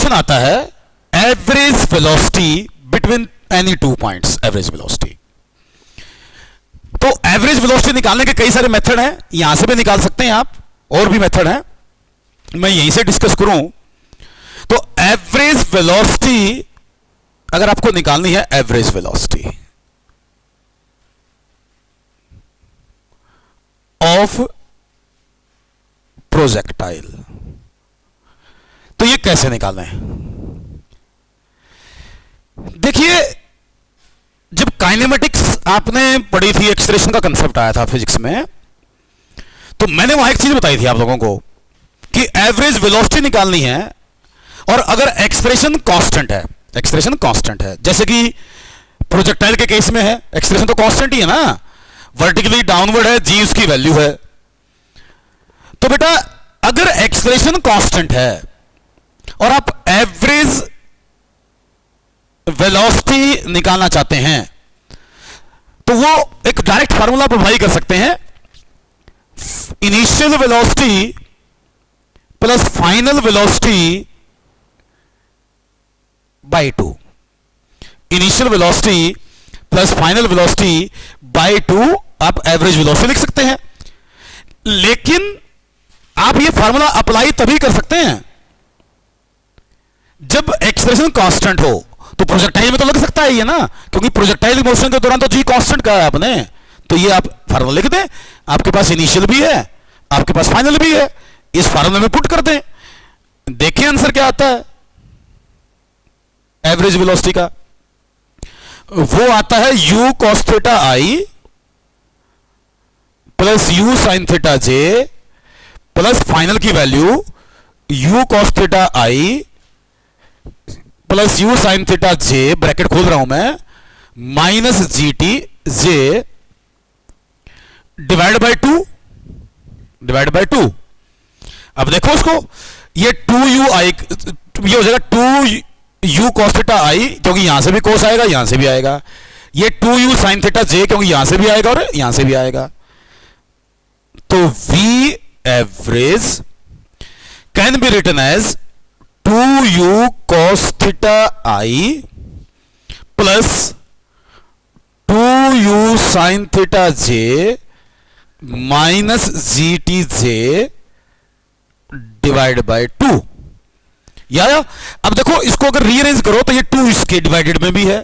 Question आता है average velocity between any two points, average velocity. तो एवरेज वेलोसिटी निकालने के कई सारे मेथड हैं, यहां से भी निकाल सकते हैं आप, और भी मेथड हैं, मैं यहीं से डिस्कस करूं। तो एवरेज वेलोसिटी अगर आपको निकालनी है, एवरेज वेलोसिटी ऑफ प्रोजेक्टाइल, तो ये कैसे निकालना है? देखिए, जब काइनेमेटिक्स आपने पढ़ी थी, एक्सलेरेशन का कंसेप्ट आया था फिजिक्स में, तो मैंने वहां एक चीज बताई थी आप लोगों को कि एवरेज वेलोसिटी निकालनी है, और अगर एक्सप्रेशन कांस्टेंट है, एक्सप्रेशन कांस्टेंट है, जैसे कि प्रोजेक्टाइल के केस में है, एक्सप्रेशन तो कांस्टेंट ही है ना, वर्टिकली डाउनवर्ड है, जी उसकी वैल्यू है। तो बेटा अगर एक्सप्रेशन कांस्टेंट है और आप एवरेज वेलोसिटी निकालना चाहते हैं, तो वो एक डायरेक्ट फार्मूला अप्लाई कर सकते हैं, initial velocity plus final velocity bye 2। Initial velocity plus final velocity bye 2 आप एवरेज वेलोसिटी लिख सकते हैं। लेकिन आप ये फार्मूला अप्लाई तभी कर सकते हैं जब एक्सप्रेशन कांस्टेंट हो। तो प्रोजेक्टाइल में तो लग सकता है ये ना, क्योंकि प्रोजेक्टाइल मोशन के दौरान तो जी कांस्टेंट कहा है आपने, तो ये आप फार्मूला लिख दें, आपके पास इनिशियल भी है, आपके पास फाइनल भी है, इस फार्मूले में पुट कर दें, देखिए आंसर क्या आता है एवरेज वेलोसिटी का। वो आता है u cos theta i plus u sin theta j plus final की value u cos theta i plus u sin theta j, bracket खोल रहा हूं मैं, minus gt j divide by 2, divide by 2। अब देखो उसको, ये 2u i, ये हो जाएगा 2u cos थीटा i, क्योंकि यहां से भी cos आएगा, यहां से भी आएगा, ये 2u sin थीटा j, क्योंकि यहां से भी आएगा और यहां से भी आएगा। तो v average can be written as 2u cos theta i plus 2u sin theta j minus gt j divide by 2। या अब देखो, इसको अगर रीअरेंज करो तो ये 2 इसके डिवाइडेड में भी है,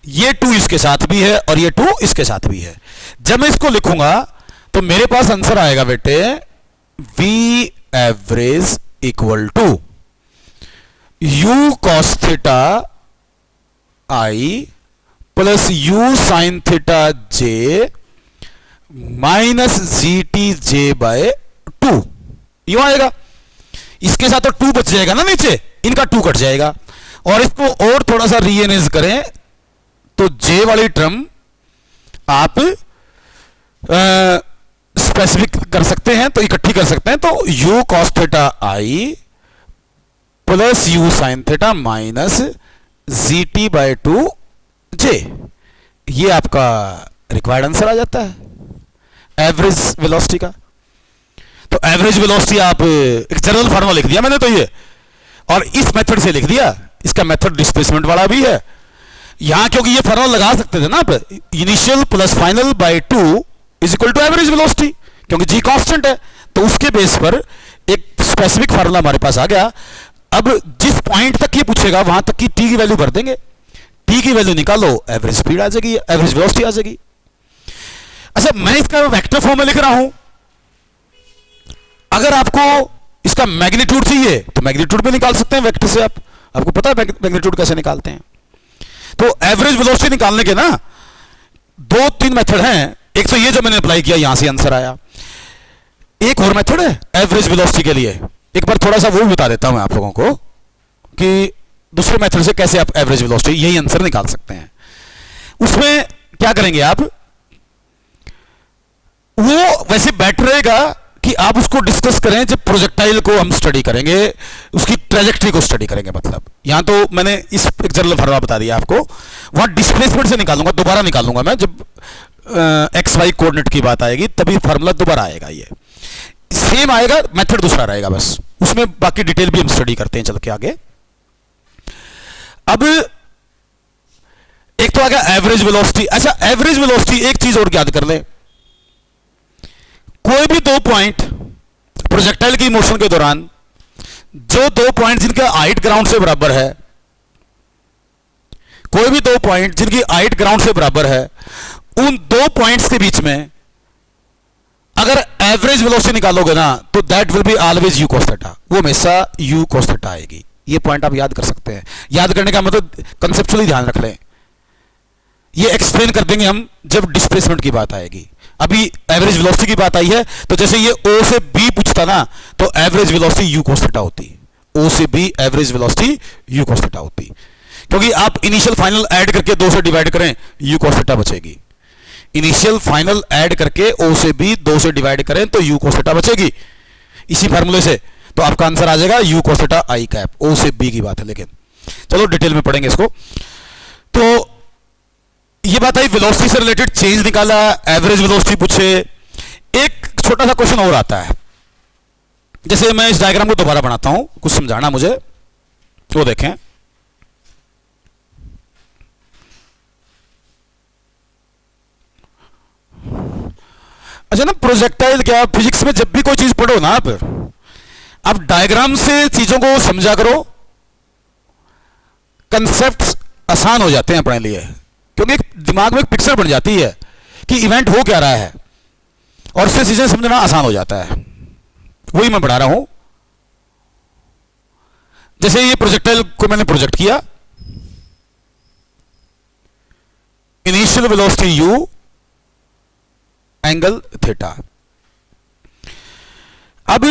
ये 2 इसके साथ भी है, और ये 2 इसके साथ भी है। जब मैं इसको लिखूंगा तो मेरे पास आंसर आएगा बेटे v average equal to u cos theta i plus u sin theta j minus gt j by 2, यूं आएगा। इसके साथ तो 2 बच जाएगा ना नीचे, इनका 2 कट जाएगा, और इसको और थोड़ा सा रीअरेंज करें तो j वाली टर्म आप स्पेसिफिक कर सकते हैं, तो इकट्ठी कर सकते हैं। तो u cos theta i plus u sin theta minus gt by 2 j, ये आपका रिक्वायर्ड आंसर आ जाता है एवरेज वेलोसिटी का। तो एवरेज वेलोसिटी आप एक जनरल फार्मूला लिख दिया मैंने तो ये, और इस मेथड से लिख दिया, इसका मेथड डिस्प्लेसमेंट वाला भी है यहां, क्योंकि ये फार्मूला लगा सकते थे ना आप, initial plus final by 2 is equal to average velocity, क्योंकि जी कांस्टेंट है, तो उसके बेस पर एक स्पेसिफिक फार्मूला हमारे पास आ गया। अब जिस पॉइंट तक ये पूछेगा वहां तक की टी की वैल्यू भर देंगे, टी की वैल्यू निकालो, एवरेज स्पीड आ जाएगी, एवरेज वेलोसिटी आ जाएगी। अच्छा, मैं इसका वेक्टर फॉर्म में लिख रहा हूं, अगर आपको इसका मैग्नीट्यूड चाहिए तो मैग्नीट्यूड भी निकाल सकते हैं वेक्टर से, आपको पता है मैग्नीट्यूड कैसे निकालते हैं। तो एवरेज वेलोसिटी निकालने के ना 2-3 मेथड हैं, एक तो ये जो मैंने अप्लाई किया, यहां से आंसर आया। एक और मेथड है एवरेज वेलोसिटी के लिए, एक बार थोड़ा सा वो बता देता हूं आप लोगों को कि दूसरे मेथड से कैसे आप एवरेज वेलोसिटी यही आंसर निकाल सकते हैं। उसमें क्या करेंगे आप, वो वैसे बेटर रहेगा कि आप उसको डिस्कस करें जब प्रोजेक्टाइल को हम स्टडी करेंगे, उसकी ट्रेजेक्टरी को स्टडी करेंगे। मतलब यहां तो मैंने इस एक जनरल फार्मूला बता दिया आपको, वहां डिस्प्लेसमेंट से निकालूंगा, दोबारा निकालूंगा मैं, जब एक्स वाई कोऑर्डिनेट की बात आएगी तभी फार्मूला दोबारा आएगा, ये सेम आएगा, मेथड दूसरा रहेगा बस, उसमें बाकी डिटेल भी हम स्टडी करते हैं चल के आगे। अब एक तो आ गया एवरेज वेलोसिटी। अच्छा, एवरेज वेलोसिटी एक चीज और याद कर ले, कोई भी दो पॉइंट प्रोजेक्टाइल की मोशन के दौरान, जो दो पॉइंट जिनका हाइट ग्राउंड से बराबर है, कोई भी दो पॉइंट जिनकी हाइट ग्राउंड से बराबर है, उन दो पॉइंट्स के बीच में अगर एवरेज वेलोसिटी निकालोगे ना, तो that will be always you cos theta, वो हमेशा यू cos थीटा आएगी। ये पॉइंट आप याद कर सकते हैं। याद करने का मतलब कंसेप्चुअली ध्यान रख लें, ये एक्सप्लेन कर देंगे हम जब डिस्प्लेसमेंट की बात आएगी। अभी एवरेज वेलोसिटी की बात आई है, तो जैसे ये O से B पूछता ना, तो average velocity you cos theta होती, O से B average velocity you cos theta होती, क्योंकि आप इनिशियल फाइनल ऐड करके 2 से डिवाइड करें, यू cos थीटा बचेगी। इनिशियल फाइनल ऐड करके O से B 2 से डिवाइड करें तो यू cos थीटा बचेगी। इसी फार्मूले से तो आपका आंसर आ जाएगा you cos theta I cap. O से B की बात है, लेकिन चलो डिटेल में पढ़ेंगे इसको। तो ये बात आई वेलोसिटी से रिलेटेड, चेंज निकाला, एवरेज वेलोसिटी पूछे। एक छोटा सा क्वेश्चन और आता है, जैसे मैं इस डायग्राम को दोबारा बनाता हूं, कुछ समझाना मुझे, तो देखें। अच्छा ना, प्रोजेक्टाइल क्या, फिजिक्स में जब भी कोई चीज पढ़ो ना आप डायग्राम से चीजों को समझा करो, कंसेप्ट्स आसान हो जाते हैं अपने लिए, क्योंकि दिमाग में एक पिक्चर बन जाती है कि इवेंट हो क्या रहा है, और उससे चीजें समझना आसान हो जाता है। वही मैं बढ़ा रहा हूं। जैसे ये प्रोजेक्टाइल को मैंने प्रोजेक्ट किया, initial velocity you, angle theta. अब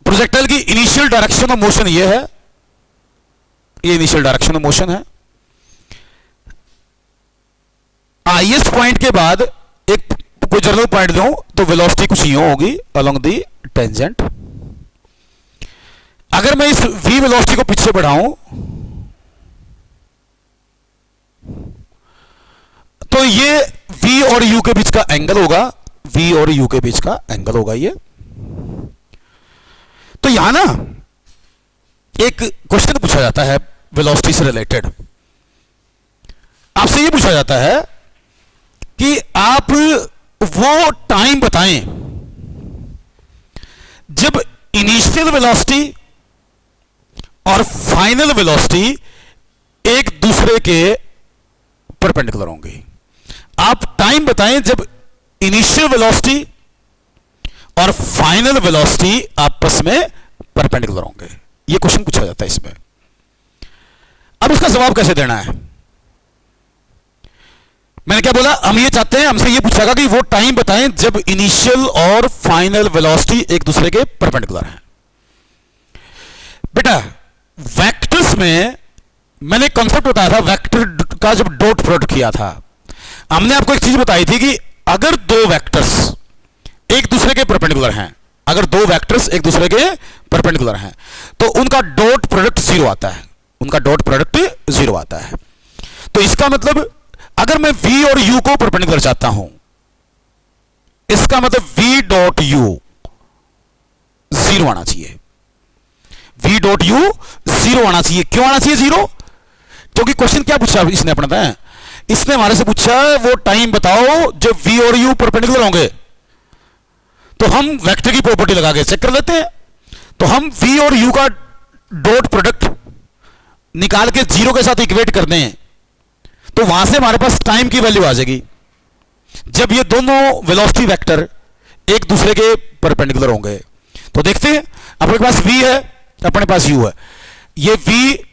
प्रोजेक्टाइल की इनिशियल डायरेक्शन ऑफ मोशन ये है, ये इनिशियल डायरेक्शन ऑफ मोशन है। हाईएस्ट पॉइंट के बाद एक कोई जनरल पॉइंट दूं तो वेलोसिटी कुछ यूं होगी अलोंग दी टेंजेंट। अगर मैं इस v वेलोसिटी को पीछे बढ़ाऊं तो ये v और u के बीच का एंगल होगा, v और u के बीच का एंगल होगा ये। तो यहां ना एक क्वेश्चन पूछा जाता है वेलोसिटी से रिलेटेड। आपसे ये पूछा जाता है कि आप वो टाइम बताएं जब इनिशियल वेलोसिटी और फाइनल वेलोसिटी एक दूसरे के परपेंडिकुलर होंगे। आप टाइम बताएं जब इनिशियल वेलोसिटी और फाइनल वेलोसिटी आपस में परपेंडिकुलर होंगे। ये क्वेश्चन पूछा जाता है इसमें। अब इसका जवाब कैसे देना है? मैंने क्या बोला, हम ये चाहते हैं, हमसे ये पूछा कि वो टाइम बताएं जब इनिशियल और फाइनल वेलोसिटी एक दूसरे के परपेंडिकुलर हैं। बेटा वेक्टर्स में मैंने कॉन्सेप्ट बताया था वेक्टर का, जब डॉट प्रोडक्ट किया था हमने आपको एक चीज बताई थी कि अगर दो वेक्टर्स एक दूसरे के परपेंडिकुलर हैं, अगर दो वेक्टर्स एक दूसरे के परपेंडिकुलर हैं तो उनका डॉट प्रोडक्ट जीरो आता है, उनका डॉट प्रोडक्ट जीरो आता है। तो इसका मतलब अगर मैं v और u को परपेंडिकुलर चाहता हूं, इसका मतलब v डॉट u जीरो आना चाहिए, v डॉट u जीरो आना चाहिए। क्यों आना चाहिए जीरो? क्योंकि क्वेश्चन क्या पूछा इसने अपना था, इसने हमारे से पूछा वो टाइम बताओ जब v और u परपेंडिकुलर होंगे। तो हम वेक्टर की प्रॉपर्टी लगा के चेक कर लेते हैं। तो हम v और u का डॉट प्रोडक्ट निकाल के जीरो के साथ इक्वेट कर दें तो वहां से हमारे पास टाइम की वैल्यू आ जाएगी जब ये दोनों वेलोसिटी वेक्टर एक दूसरे के परपेंडिकुलर होंगे। तो देखते हैं, अपने पास v है, अपने पास u है, ये v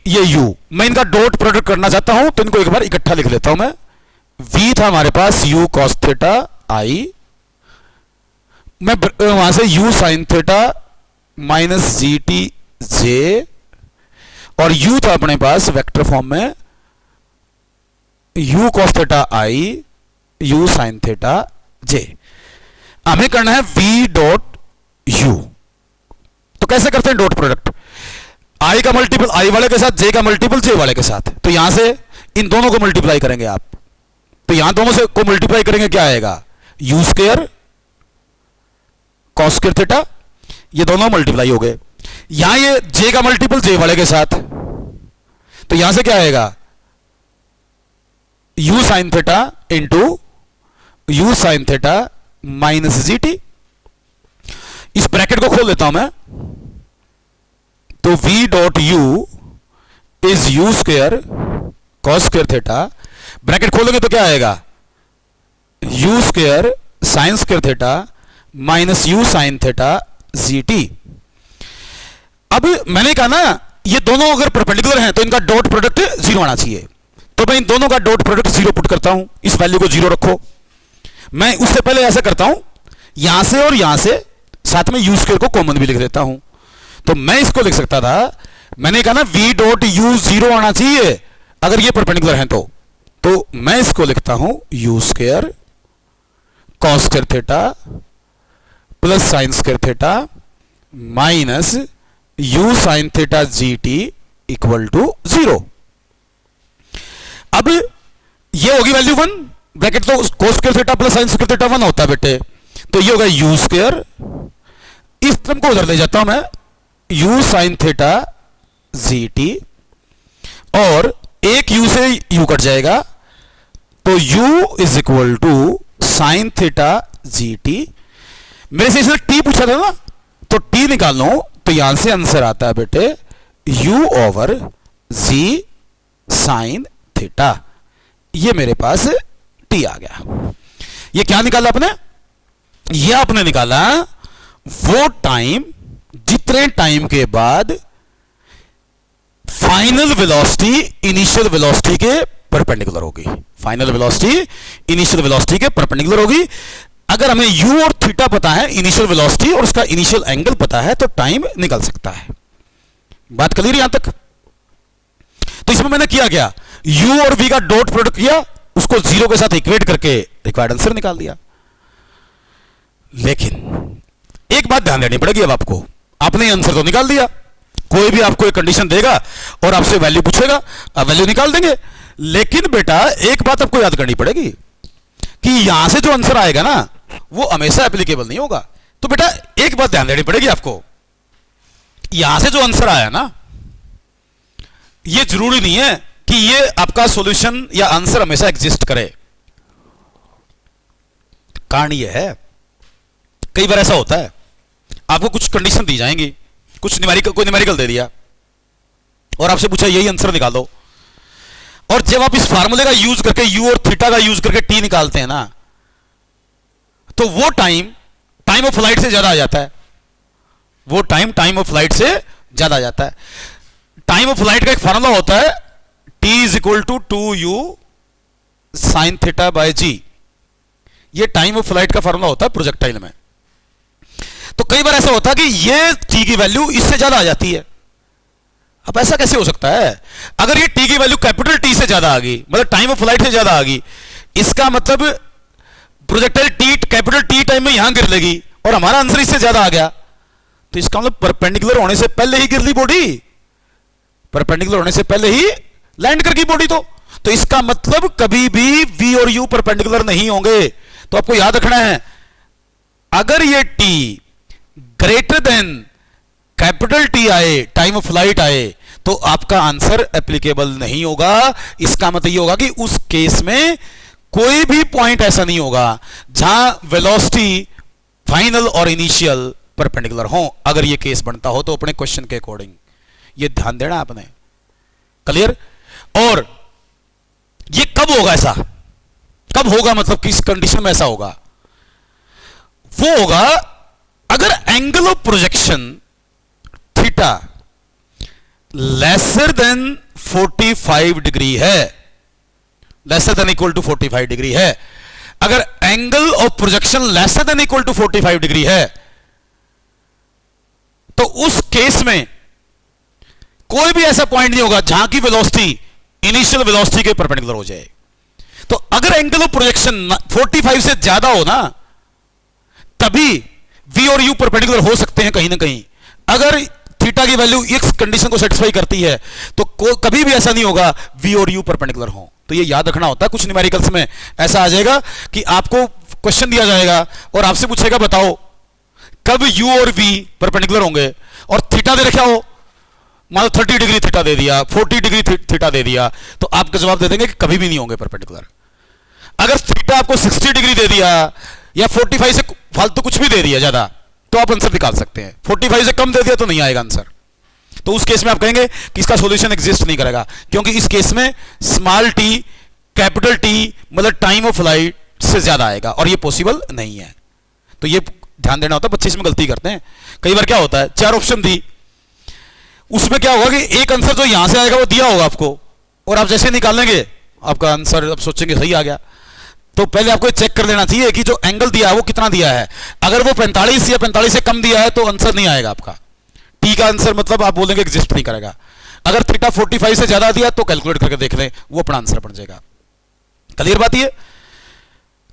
ये u, मैं इनका डॉट प्रोडक्ट करना चाहता हूं तो इनको एक बार इकट्ठा लिख लेता हूं मैं। v था हमारे पास u cos थीटा i, मैं वहां से u sin theta minus gt j, और u था अपने पास वेक्टर फॉर्म में u cos theta i u sin theta j। हमें करना है v डॉट u। तो कैसे करते हैं डॉट प्रोडक्ट? i का मल्टीपल i वाले के साथ, j का मल्टीपल j वाले के साथ। तो यहां से इन दोनों को मल्टीप्लाई करेंगे आप, तो यहां दोनों से को मल्टीप्लाई करेंगे, क्या आएगा u square cos square theta, ये दोनों मल्टीप्लाई हो गए। यहां ये j का मल्टीपल j वाले के साथ, तो यहां से क्या आएगा, u sin theta into u sin theta minus G T. इस ब्रैकेट को खोल देता हूं मैं, तो v dot u is u square cos square theta, bracket खोलोगे तो क्या आएगा, u square sine square theta minus u sine theta जी टी। अब मैंने कहा ना ये दोनों अगर परपेंडिकुलर हैं तो इनका डॉट प्रोडक्ट जीरो आना चाहिए, तो मैं इन दोनों का डॉट प्रोडक्ट जीरो पुट करता हूं, इस वैल्यू को जीरो रखो। मैं उससे पहले ऐसा करता हूं, यहां से और यहां से साथ में u स्क्वायर को कॉमन भी लिख देता हूं, तो मैं इसको लिख सकता था, मैंने कहा ना v डॉट u जीरो आना चाहिए अगर ये परपेंडिकुलर हैं तो मैं इसको लिखता हूं u square cos square theta plus sine square theta minus u sine theta ji t equal to zero. अब ये होगी वैल्यू वन, ब्रैकेट तो cos square theta plus sine square theta one होता है बेटे, तो ये होगा u स्क्वायर, इस टर्म को उधर ले जाता हूं मैं, u साइन थीटा जी टी, और एक u से u कट जाएगा, तो u is equal to sine theta ji t. मेरे से इसने t पूछा था ना, तो t निकाल लो, तो यहां से आंसर आता है बेटे u over z sine theta, ये मेरे पास t आ गया। ये क्या निकाला आपने, ये आपने निकाला वो टाइम जितने टाइम के बाद फाइनल वेलोसिटी इनिशियल वेलोसिटी के परपेंडिकुलर होगी, फाइनल वेलोसिटी इनिशियल वेलोसिटी के परपेंडिकुलर होगी। अगर हमें u और थीटा पता है, इनिशियल वेलोसिटी और उसका इनिशियल एंगल पता है, तो टाइम निकल सकता है। बात क्लियर यहां तक? तो इसमें मैंने किया क्या, u और v का डॉट प्रोडक्ट किया, उसको जीरो के साथ इक्वेट करके रिक्वायर्ड आंसर निकाल दिया। लेकिन एक बात ध्यान देनी पड़ेगी, अब आपको, आपने आंसर तो निकाल दिया, कोई भी आपको एक कंडीशन देगा और आपसे वैल्यू पूछेगा, आप वैल्यू निकाल देंगे, लेकिन बेटा एक बात आपको याद करनी पड़ेगी कि यहां से जो आंसर आएगा ना वो हमेशा एप्लीकेबल नहीं होगा। तो बेटा एक बात ध्यान देनी पड़ेगी आपको, यहां से जो आंसर आया ना ये जरूरी नहीं है कि ये आपका सॉल्यूशन या आंसर हमेशा एग्जिस्ट करे। कारण ये है, कई बार ऐसा होता है आपको कुछ कंडीशन दी जाएंगी, कुछ न्यूमेरिकल, कोई न्यूमेरिकल दे दिया और आपसे पूछा यही आंसर निकालो, और जब आप इस फार्मूले का यूज करके u और थीटा का यूज करके t निकालते हैं ना, तो वो टाइम ऑफ फ्लाइट से ज्यादा आ जाता है, वो टाइम ऑफ फ्लाइट से ज्यादा आ जाता है। टाइम ऑफ फ्लाइट का एक फार्मूला होता है t is equal to 2u sine theta by g, ये टाइम ऑफ फ्लाइट का फार्मूला होता है प्रोजेक्टाइल में। तो कई बार ऐसा होता है कि ये t की वैल्यू इससे ज्यादा आ जाती है। अब ऐसा कैसे हो सकता है, अगर ये t की वैल्यू कैपिटल T से ज्यादा आ गई, मतलब टाइम ऑफ फ्लाइट से ज्यादा आ गई, इसका मतलब projectile t capital T time में यहां गिर लेगी और हमारा आंसर इससे ज्यादा आ गया, तो इसका मतलब परपेंडिकुलर होने से पहले ही गिर ली बॉडी, परपेंडिकुलर होने से पहले ही लैंड कर गई बॉडी। तो इसका मतलब कभी भी v और u परपेंडिकुलर नहीं होंगे। तो आपको याद रखना है, अगर ये t greater than capital T आए, टाइम ऑफ फ्लाइट आए, तो आपका आंसर एप्लीकेबल नहीं होगा। इसका मतलब ये होगा कि उस केस में कोई भी पॉइंट ऐसा नहीं होगा जहां वेलोसिटी फाइनल और इनिशियल परपेंडिकुलर हो। अगर ये केस बनता हो तो अपने क्वेश्चन के अकॉर्डिंग ये ध्यान देना आपने, क्लियर? और ये कब होगा, ऐसा कब होगा, मतलब किस कंडीशन में ऐसा होगा, वो होगा अगर angle of projection theta lesser than 45 degree है, lesser than equal to 45 degree है। अगर angle of projection lesser than equal to 45 degree है, तो उस केस में कोई भी ऐसा पॉइंट नहीं होगा जहां की वेलोसिटी इनिशियल वेलोसिटी के परपेंडिकुलर हो जाए। तो अगर एंगल ऑफ प्रोजेक्शन 45 से ज्यादा हो ना, तभी v और u परपेंडिकुलर हो सकते हैं कहीं ना कहीं। अगर थीटा की वैल्यू इस कंडीशन को सेटिस्फाई करती है तो कभी भी ऐसा नहीं होगा v और u परपेंडिकुलर हो। तो ये याद रखना होता है। कुछ न्यूमेरिकल्स में ऐसा आ जाएगा कि आपको क्वेश्चन दिया जाएगा और आपसे पूछेगा बताओ कब u और v परपेंडिकुलर होंगे, और थीटा दे रखा हो मान लो 30 डिग्री थीटा दे दिया, 40 डिग्री थीटा दे दिया, तो आपका जवाब दे देंगे कि कभी भी नहीं होंगे परपेंडिकुलर। अगर थीटा आपको 60 डिग्री दे दिया या 45 से फालतू कुछ भी दे दिया ज्यादा, तो आप आंसर निकाल सकते हैं। 45 से कम दे दिया तो नहीं आएगा आंसर। तो उस केस में आप कहेंगे कि इसका सॉल्यूशन एग्जिस्ट नहीं करेगा, क्योंकि इस केस में स्मॉल टी कैपिटल टी मतलब टाइम ऑफ फ्लाइट से ज्यादा आएगा, और ये पॉसिबल नहीं है। तो ये ध्यान देना होता है, बच्चे इसमें गलती करते हैं। कई बार क्या होता है, 4 ऑप्शन दी, उसमें क्या होगा कि एक आंसर जो यहां से आएगा वो दिया होगा आपको, और आप जैसे निकालेंगे आपका आंसर आप सोचेंगे सही आ गया। तो पहले आपको चेक कर लेना चाहिए कि जो एंगल दिया है वो कितना दिया है। अगर वो 45 या 45 से कम दिया है तो आंसर नहीं आएगा आपका। टी का आंसर मतलब आप बोलेंगे एग्जिस्ट नहीं करेगा। अगर थीटा 45 से ज्यादा दिया तो कैलकुलेट करके देख लें, वो अपना आंसर बन जाएगा। क्लियर बात ये।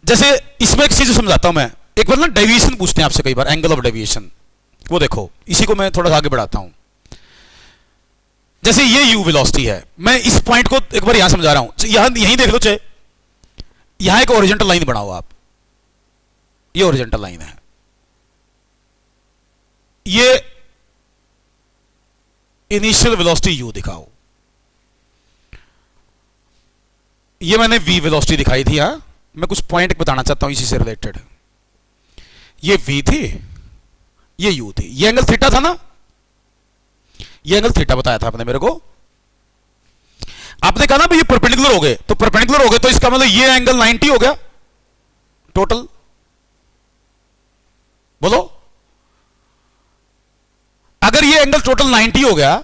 जैसे इसमें एक चीज समझाता हूं मैं, एक बार ना डेविएशन पूछते हैं आपसे कई बार, एंगल ऑफ डेविएशन। वो देखो, इसी को मैं थोड़ा सा आगे बढ़ाता हूं। जैसे ये u वेलोसिटी है, मैं इस पॉइंट को एक बार यहां समझा रहा हूं, यहीं देख लो, चाहे यहां एक ओरिजेंटल लाइन बनाओ आप, ये ओरिजेंटल लाइन है, ये इनिशियल वेलोसिटी u दिखाओ, ये मैंने v वेलोसिटी दिखाई थी। यहां मैं कुछ पॉइंट बताना चाहता हूं इसी से रिलेटेड। ये v थी, ये u थी, ये एंगल थीटा था ना, ये एंगल थीटा बताया था आपने मेरे को। आपने कहा ना भाई ये परपेंडिकुलर हो गए, तो परपेंडिकुलर हो गए तो इसका मतलब ये एंगल 90 हो गया टोटल। बोलो, अगर ये एंगल टोटल 90 हो गया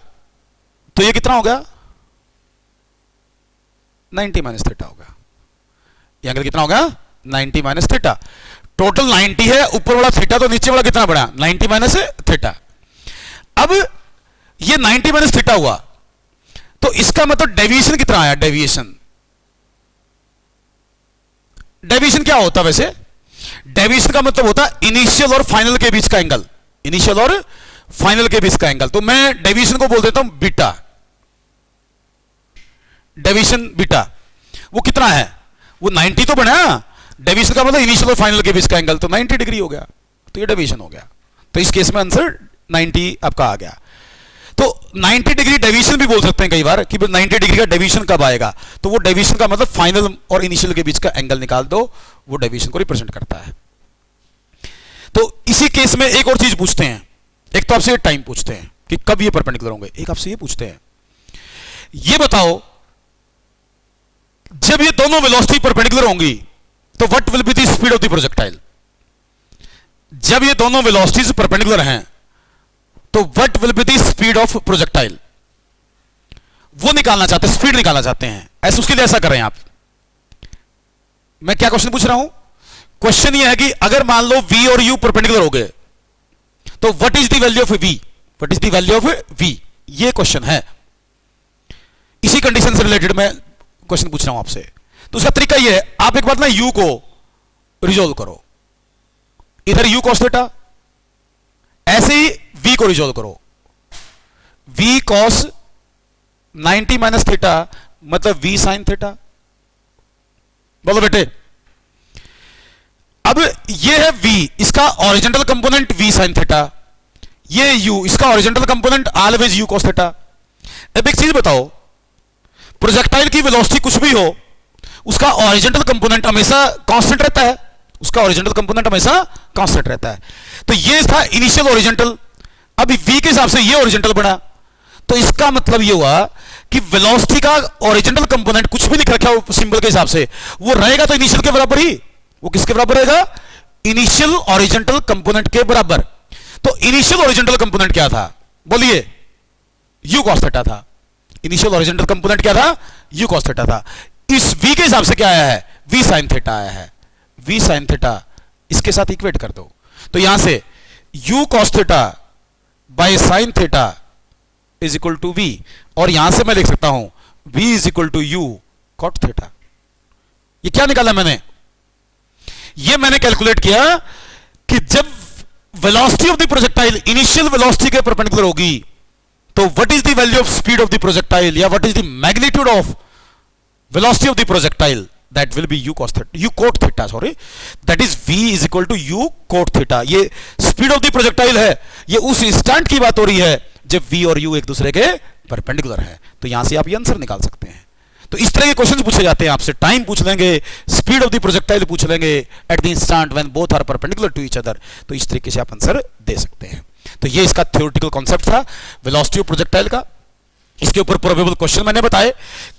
तो ये कितना हो गया? 90 माइनस थीटा हो गया। ये एंगल कितना हो गया? 90 माइनस थीटा। टोटल 90 है, ऊपर वाला थीटा, तो नीचे वाला कितना बना? 90 माइनस थीटा। अब ये 90 माइनस थीटा हुआ, तो इसका मतलब डेविएशन कितना आया? डेविएशन, डेविएशन क्या होता है वैसे? डेविएशन का मतलब होता है इनिशियल और फाइनल के बीच का एंगल, इनिशियल और फाइनल के बीच का एंगल। तो मैं डेविएशन को बोल देता हूं बीटा, डेविएशन बीटा। वो कितना है? वो 90 तो बना, डेविएशन का मतलब इनिशियल और फाइनल के बीच का एंगल, तो 90 डिग्री हो गया, तो ये डेविएशन हो गया। तो इस केस में आंसर 90 आपका आ गया। तो 90 डिग्री डेविएशन भी बोल सकते हैं कई बार कि 90 डिग्री का डेविएशन कब आएगा, तो वो डेविएशन का मतलब फाइनल और इनिशियल के बीच का एंगल निकाल दो, वो डेविएशन को रिप्रेजेंट करता है। तो इसी केस में एक और चीज पूछते हैं, एक तो आपसे टाइम पूछते हैं कि कब ये परपेंडिकुलर होंगे, एक आपसे ये पूछते हैं, ये बताओ जब ये दोनों वेलोसिटी परपेंडिकुलर होंगी तो what will be the speed of the projectile. जब ये दोनों वेलोसिटीज परपेंडिकुलर हैं तो what will be the speed of projectile, वो निकालना चाहते हैं, स्पीड निकालना चाहते हैं। ऐसे उसके लिए ऐसा करें आप। मैं क्या क्वेश्चन पूछ रहा हूं? क्वेश्चन ये है कि अगर मान लो v और u परपेंडिकुलर हो गए तो what is the value of v, what is the value of v, ये क्वेश्चन है। इसी कंडीशन से रिलेटेड मैं क्वेश्चन पूछ रहा हूं आपसे। तो उसका तरीका ये है, आप एक बार ना u को रिजोल्व करो, इधर u cos थीटा, ऐसे ही v को रिजोल्व करो, v cos 90 माइनस थीटा मतलब v sin थीटा। बोलो बेटे, अब ये है v, इसका horizontal component v sin theta, ये u, इसका horizontal component always u cos theta. अब एक चीज बताओ, प्रोजेक्टाइल की वेलोसिटी कुछ भी हो, उसका ओरिजेंटल कंपोनेंट हमेशा कांस्टेंट रहता है, उसका ओरिजेंटल कंपोनेंट हमेशा कांस्टेंट रहता है। तो ये था इनिशियल ओरिजेंटल, अभी v के हिसाब से ये ओरिजेंटल बना, तो इसका मतलब ये हुआ कि वेलोसिटी का ओरिजेंटल कंपोनेंट कुछ भी लिख रखा हो सिंबल के हिसाब से, वो रहेगा तो इनिशियल के बराबर ही। वो किसके बराबर रहेगा? इनिशियल ओरिजेंटल कंपोनेंट के बराबर। तो इनिशियल ओरिजेंटल कंपोनेंट क्या था? बोलिए, u cos थीटा था। इनिशियल ओरिजेंटल कंपोनेंट क्या था? u cos थीटा था। इस v के हिसाब से क्या आया है? v sin थीटा आया है। v sin थीटा इसके साथ इक्वेट कर दो, तो यहां से u cos theta by sin theta is equal to v, और यहां से मैं लिख सकता हूं v is equal to u cot theta. ये क्या निकाला मैंने? ये मैंने कैलकुलेट किया कि जब velocity of the projectile initial velocity के परपेंडिकुलर होगी तो what is the value of speed of the projectile, या what is the magnitude of velocity of the projectile, that will be u cos theta, u cot theta, sorry, that is v is equal to u cot theta. ये speed of the projectile है, ये उस instant की बात हो रही है जब v और u एक दूसरे के परपेंडिकुलर है। तो यहां से आप ये आंसर निकाल सकते हैं। तो इस तरह के क्वेश्चंस पूछे जाते हैं आपसे। टाइम पूछ लेंगे, स्पीड ऑफ द प्रोजेक्टाइल पूछ लेंगे, at the instant when both are perpendicular to each other. तो इस तरीके से आप आंसर दे सकते हैं। तो ये इसका थ्योरेटिकल कॉन्सेप्ट था वेलोसिटी ऑफ प्रोजेक्टाइल का। इसके ऊपर प्रोबेबल क्वेश्चन मैंने बताए,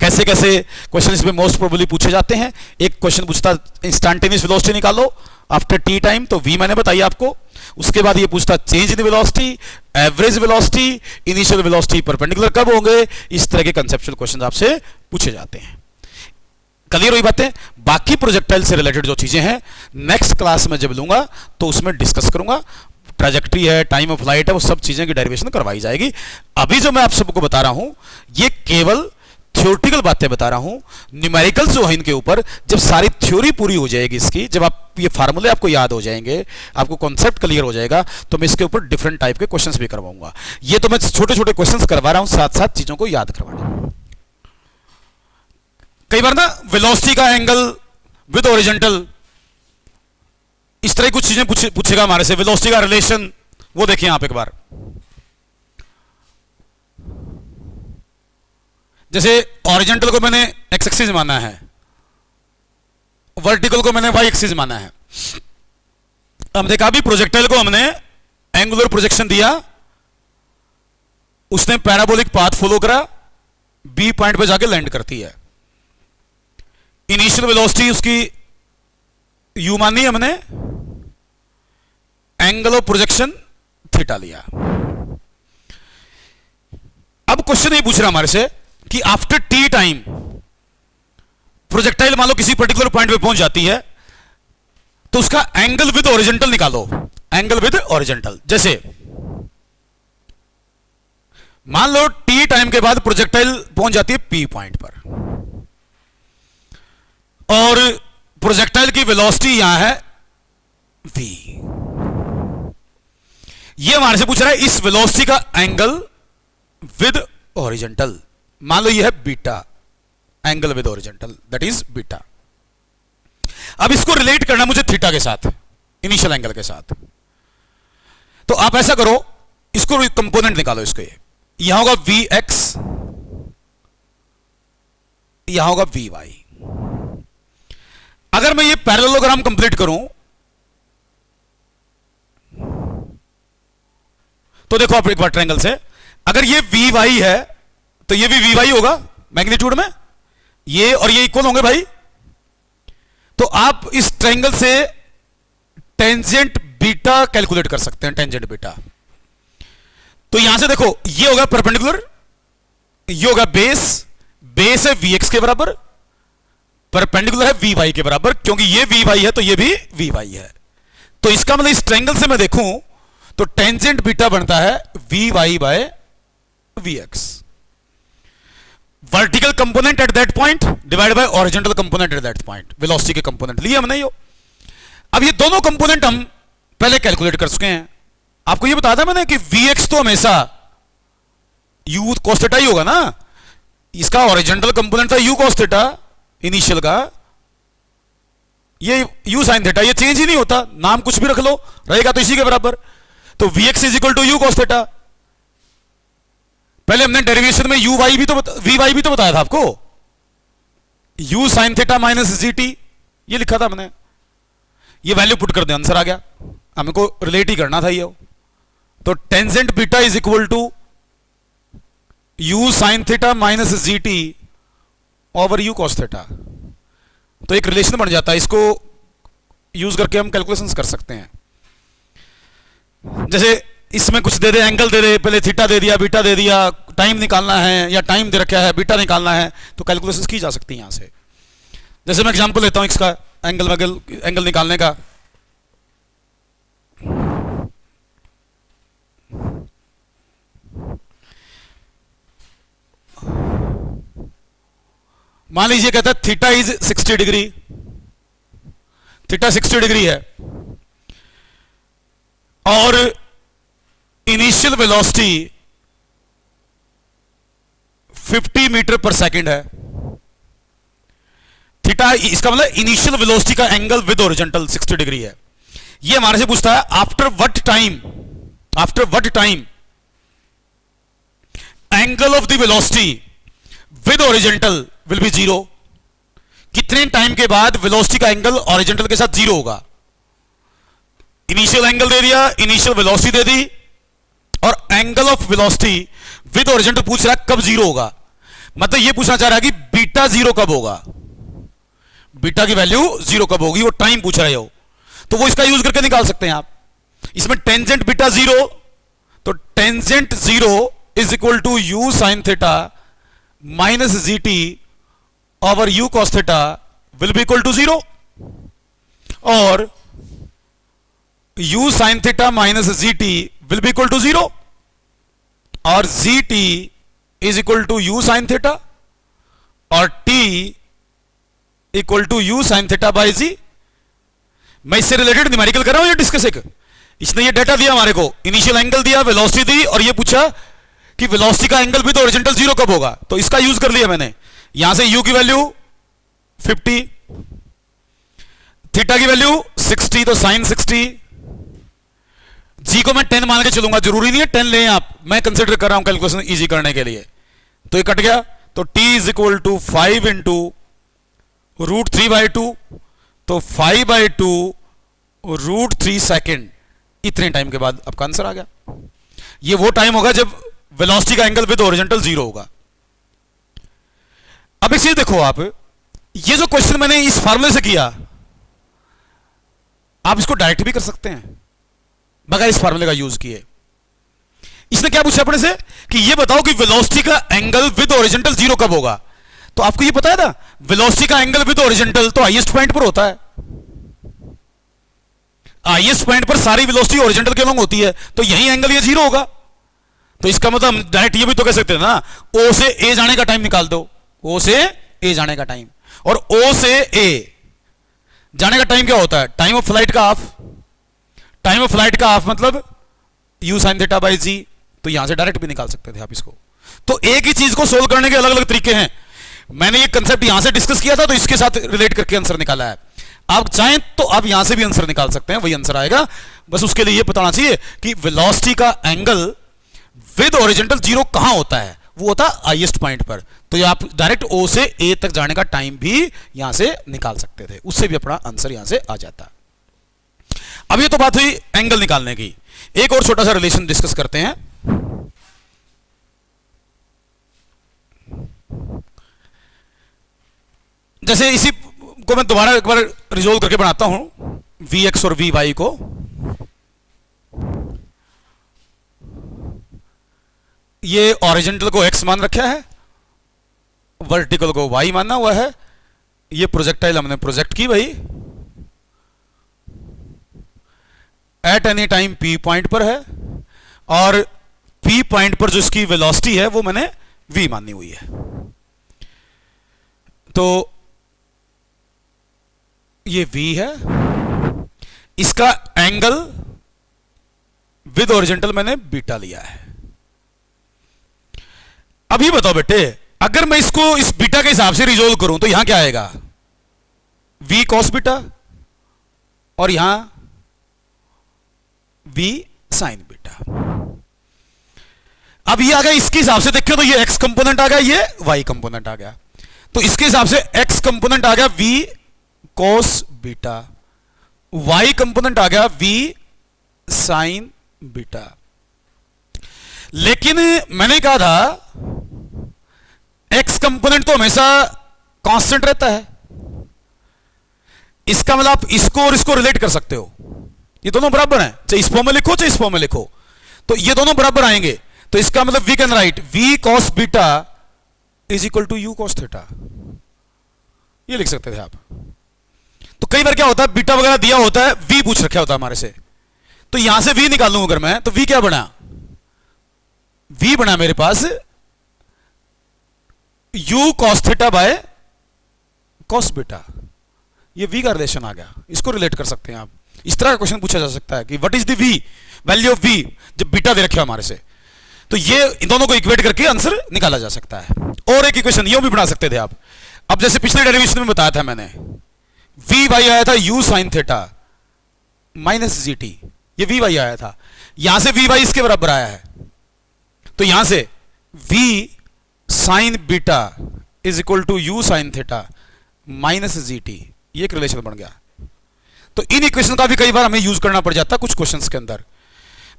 कैसे कैसे क्वेश्चन इसमें मोस्ट प्रोबेबली पूछे जाते हैं। एक क्वेश्चन पूछता इंस्टेंटेनियस वेलोसिटी निकालो आफ्टर टी टाइम, तो v मैंने बताई आपको। उसके बाद ये पूछता change in velocity, average velocity, initial velocity perpendicular कब होंगे। इस तरह के कंसेप्चुअल क्वेश्चन आपसे पूछे जाते हैं। क्लियर हुई बातें। बाकी प्रोजेक्टाइल से रिलेटेड जो चीजें हैं नेक्स्ट क्लास में जब लूंगा तो उसमें डिस्कस करूंगा। ट्रैजेक्टरी है, टाइम ऑफ फ्लाइट है, वो सब चीजें की डेरिवेशन करवाई जाएगी। अभी जो मैं आप सबको बता रहा हूं ये केवल थ्योरेटिकल बातें बता रहा हूं। न्यूमेरिकल्स जो है इनके ऊपर, जब सारी थ्योरी पूरी हो जाएगी इसकी, जब आप ये फार्मूले आपको याद हो जाएंगे, आपको कॉन्सेप्ट क्लियर हो जाएगा, तो मैं इसके ऊपर डिफरेंट टाइप के क्वेश्चंस भी करवाऊंगा। ये तो मैं छोटे छोटे क्वेश्चंस करवा रहा हूं, साथ साथ चीजों को याद करवाना। कई बार ना वेलोसिटी का एंगल विद ओरिजेंटल, इस तरह कुछ चीजें पूछेगा हमारे से। वेलोसिटी का रिलेशन वो देखिए आप एक बार। जैसे ऑरिजेंटल को मैंने एक्स एक्सिस माना है, वर्टिकल को मैंने वाई एक्सिस माना है। अब देखा भी प्रोजेक्टाइल को हमने एंगुलर प्रोजेक्शन दिया, उसने पैराबोलिक पाथ फॉलो करा, बी पॉइंट पे जाके लैंड करती है। इनिशियल वेलोसिटी उसकी यू मानी हमने, एंगल ऑफ प्रोजेक्शन थीटा लिया। अब क्वेश्चन ये पूछ रहा हमारे से कि आफ्टर टी टाइम प्रोजेक्टाइल मान लो किसी पर्टिकुलर पॉइंट पे पहुंच जाती है, तो उसका एंगल विद ओरिजेंटल निकालो। एंगल विद ओरिजेंटल, जैसे मान लो टी टाइम के बाद प्रोजेक्टाइल पहुंच जाती है पी पॉइंट पर, और प्रोजेक्टाइल की वेलोसिटी यहां है v। ये हमारे से पूछ रहा है इस वेलोसिटी का एंगल विद ओरिजेंटल। मान लो ये है beta, angle with horizontal that is beta. अब इसको रिलेट करना मुझे थीटा के साथ, इनिशियल एंगल के साथ। तो आप ऐसा करो, इसको कंपोनेंट निकालो इसके। यहां होगा vx, यहां होगा vy। अगर मैं ये पैरेललोग्राम कंप्लीट करूं तो देखो आप एक बार ट्रायंगल से, अगर ये vy है तो ये भी vy होगा मैग्नीट्यूड में, ये और ये इक्वल होंगे भाई। तो आप इस ट्रायंगल से टेंजेंट बीटा कैलकुलेट कर सकते हैं, टेंजेंट बीटा। तो यहां से देखो ये होगा परपेंडिकुलर, ये होगा बेस, बेस है vx के बराबर, परपेंडिकुलर है vy के बराबर, क्योंकि ये vy है तो ये भी vy है। तो इसका मतलब इस ट्रायंगल से मैं देखूं तो टेंजेंट बीटा बनता है vy by vx। Vertical component at that point divide by horizontal component at that point. Velocity के कंपोनेंट लिए हमने यो। अब ये दोनों कंपोनेंट हम पहले कैलकुलेट कर चुके हैं। आपको ये बताया था मैंने कि vx तो हमेशा u cos थीटा ही होगा ना। इसका ओरिजेंटल कंपोनेंट था u cos थीटा इनिशियल का, ये u sin थीटा, ये चेंज ही नहीं होता, नाम कुछ भी रख लो रहेगा तो इसी के बराबर। तो vx is equal to u cos theta. पहले हमने डेरिवेशन में vy भी तो बताया था आपको, u sin theta minus gt, ये लिखा था हमने। ये वैल्यू पुट कर दे, आंसर आ गया। हमको रिलेट ही करना था ये। तो tangent beta is equal to u sin theta minus gt over u cos theta. तो एक रिलेशन बन जाता है, इसको यूज करके हम कैलकुलेशंस कर सकते हैं। जैसे इसमें कुछ दे दे, एंगल दे दे, पहले थीटा दे दिया, बीटा दे दिया, टाइम निकालना है या टाइम दे रखा है, बीटा निकालना है, तो कैलकुलेशंस की जा सकती है यहां से। जैसे मैं एग्जांपल लेता हूं इसका एंगल निकालने का। मान लीजिए कहता है theta is 60 degree, theta 60 degree है और इनिशियल वेलोसिटी 50 मीटर पर सेकंड है। थीटा, इसका मतलब इनिशियल वेलोसिटी का एंगल विद ओरिजेंटल 60 डिग्री है। ये हमारे से पूछता है after what time angle of the velocity with horizontal will be zero. कितने टाइम के बाद वेलोसिटी का एंगल हॉरिजॉन्टल के साथ जीरो होगा? इनिशियल एंगल दे दिया, इनिशियल वेलोसिटी दे दी, और angle of velocity with horizontal पूछ रहा है कब जीरो होगा। मतलब ये पूछना चाह रहा है कि बीटा जीरो कब होगा, बीटा की वैल्यू जीरो कब होगी, वो टाइम पूछ रहे हो। तो वो इसका यूज करके निकाल सकते हैं आप। इसमें टेंजेंट बीटा जीरो, तो tangent zero is equal to U sine theta minus G T over U cos theta will be equal to zero, और U sine theta minus G T will be equal to zero, और G T is equal to U sine theta, और T equal to U sine theta by G. मैं इससे related numerical कर रहा हूं या discuss एक। इसने ये डेटा दिया हमारे को, इनिशियल एंगल दिया, वेलोसिटी दी, और ये पूछा कि वेलोसिटी का एंगल भी तो हॉरिजॉन्टल जीरो कब होगा। तो इसका यूज कर लिया मैंने। यहां से u की वैल्यू 50, थीटा की वैल्यू 60, तो साइन 60, g को मैं 10 मान के चलूंगा, जरूरी नहीं है 10 लें आप, मैं कंसिडर कर रहा हूं कैलकुलेशन इजी करने के लिए। तो ये कट गया, तो t is equal to 5 into root 3/2, तो 5/2 रूट 3 सेकेंड। इतने टाइम के बाद आपका आंसर आ गया। ये वो टाइम होगा जब वेलोसिटी का एंगल विद हॉरिजॉन्टल जीरो होगा। अब इसे देखो आप, ये जो क्वेश्चन मैंने इस फार्मूले से किया, आप इसको डायरेक्ट भी कर सकते हैं बगैर इस फार्मूले का यूज किए। इसने क्या पूछा अपने से कि ये बताओ कि वेलोसिटी का एंगल विद हॉरिजॉन्टल जीरो कब होगा। तो आपको ये पता है ना, वेलोसिटी का एंगल विद हॉरिजॉन्टल तो हाईएस्ट पॉइंट पर होता है। हाईएस्ट पॉइंट पर सारी वेलोसिटी हॉरिजॉन्टल के अलोंग होती है, तो यही एंगल ये जीरो होगा। तो इसका मतलब हम डायरेक्ट ये भी तो कह सकते हैं ना, ओ से ए जाने का टाइम निकाल दो, ओ से ए जाने का टाइम, और ओ से ए जाने का टाइम क्या होता है? टाइम ऑफ फ्लाइट का हाफ। टाइम ऑफ फ्लाइट का हाफ मतलब यू साइन थीटा बाई जी। तो यहां से डायरेक्ट भी निकाल सकते थे आप इसको। तो एक ही चीज को सोल्व करने के अलग अलग तरीके हैं। मैंने ये कंसेप्ट यहां से डिस्कस किया था, तो इसके साथ रिलेट करके आंसर निकाला है। आप चाहें तो आप यहां से भी आंसर निकाल सकते हैं, वही आंसर आएगा। बस उसके लिए ये बताना चाहिए कि वेलोसिटी का एंगल विद हॉरिजॉन्टल जीरो कहां होता है, वो होता है हाईएस्ट पॉइंट पर। तो ये आप डायरेक्ट ओ से ए तक जाने का टाइम भी यहां से निकाल सकते थे, उससे भी अपना आंसर यहां से आ जाता। अब ये तो बात हुई एंगल निकालने की। एक और छोटा सा रिलेशन डिस्कस करते हैं। जैसे इसी को मैं दोबारा एक बार रिजोल्व करके बनाता हूं, Vx और Vy को। ये हॉरिजॉन्टल को x मान रखा है, वर्टिकल को y माना हुआ है। ये प्रोजेक्टाइल हमने प्रोजेक्ट की भाई, at any time p point पर है, और p पॉइंट पर जो इसकी वेलोसिटी है वो मैंने v मानी हुई है। तो ये v है, इसका एंगल विद हॉरिजॉन्टल मैंने बीटा लिया है। अभी बताओ बेटे, अगर मैं इसको इस बीटा के हिसाब से रिजोल्व करूं तो यहां क्या आएगा? v cos बीटा, और यहां v sin बीटा। अब ये आ गया, इसके हिसाब से देखो तो ये x कंपोनेंट आ गया, ये y कंपोनेंट आ गया। तो इसके हिसाब से x कंपोनेंट आ गया v cos beta, y component आ गया v sin बीटा। लेकिन मैंने कहा था x कंपोनेंट तो हमेशा कांस्टेंट रहता है। इसका मतलब आप इसको और इसको रिलेट कर सकते हो, ये दोनों बराबर हैं, चाहे इस फॉर्म में लिखो चाहे इस फॉर्म में लिखो, तो ये दोनों बराबर आएंगे। तो इसका मतलब we can write v cos beta is equal to u cos theta, ये लिख सकते थे आप। तो कई बार क्या होता है, बीटा वगैरह दिया होता है, v पूछ रखा होता है हमारे से, तो यहां से v निकाल लूं अगर मैं, तो v क्या बना? v बना मेरे पास u cos theta bye cos beta. ये v का रिलेशन आ गया, इसको रिलेट कर सकते हैं आप। इस तरह का क्वेश्चन पूछा जा सकता है कि what is the v, value of v, जब बीटा दे रखे हमारे से, तो ये इन दोनों को इक्वेट करके आंसर निकाला जा सकता है। और एक इक्वेशन ये भी बना सकते थे आप। अब जैसे पिछले डेरिवेशन में बताया था मैंने, v y आया था u sin theta minus G T, ये v y आया था। यहां से v y इसके बराबर आया है, तो यहां से v sine beta is equal to u sine theta minus gt, ये एक रिलेशन बन गया। तो इन इक्वेशन का भी कई बार हमें यूज करना पड़ जाता है कुछ क्वेश्चंस के अंदर,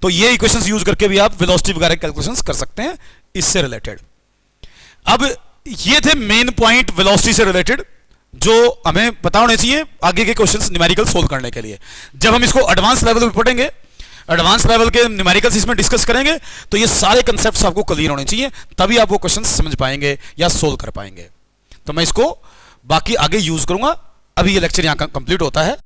तो ये इक्वेशंस यूज करके भी आप वेलोसिटी वगैरह कैलकुलेशंस कर सकते हैं इससे रिलेटेड। अब ये थे मेन पॉइंट वेलोसिटी से रिलेटेड जो हमें पता होने चाहिए आगे के क्वेश्चंस न्यूमेरिकल सोल्व करने के लिए। जब हम इसको एडवांस लेवल पे पढ़ेंगे, एडवांस लेवल के न्यूमेरिकल्स इसमें डिस्कस करेंगे, तो ये सारे कंसेप्ट्स आपको क्लियर होने चाहिए, तभी आप वो क्वेश्चंस समझ पाएंगे या सोल्व कर पाएंगे। तो मैं इसको बाकी आगे यूज करूंगा। अभी ये लेक्चर यहां कंप्लीट होता है।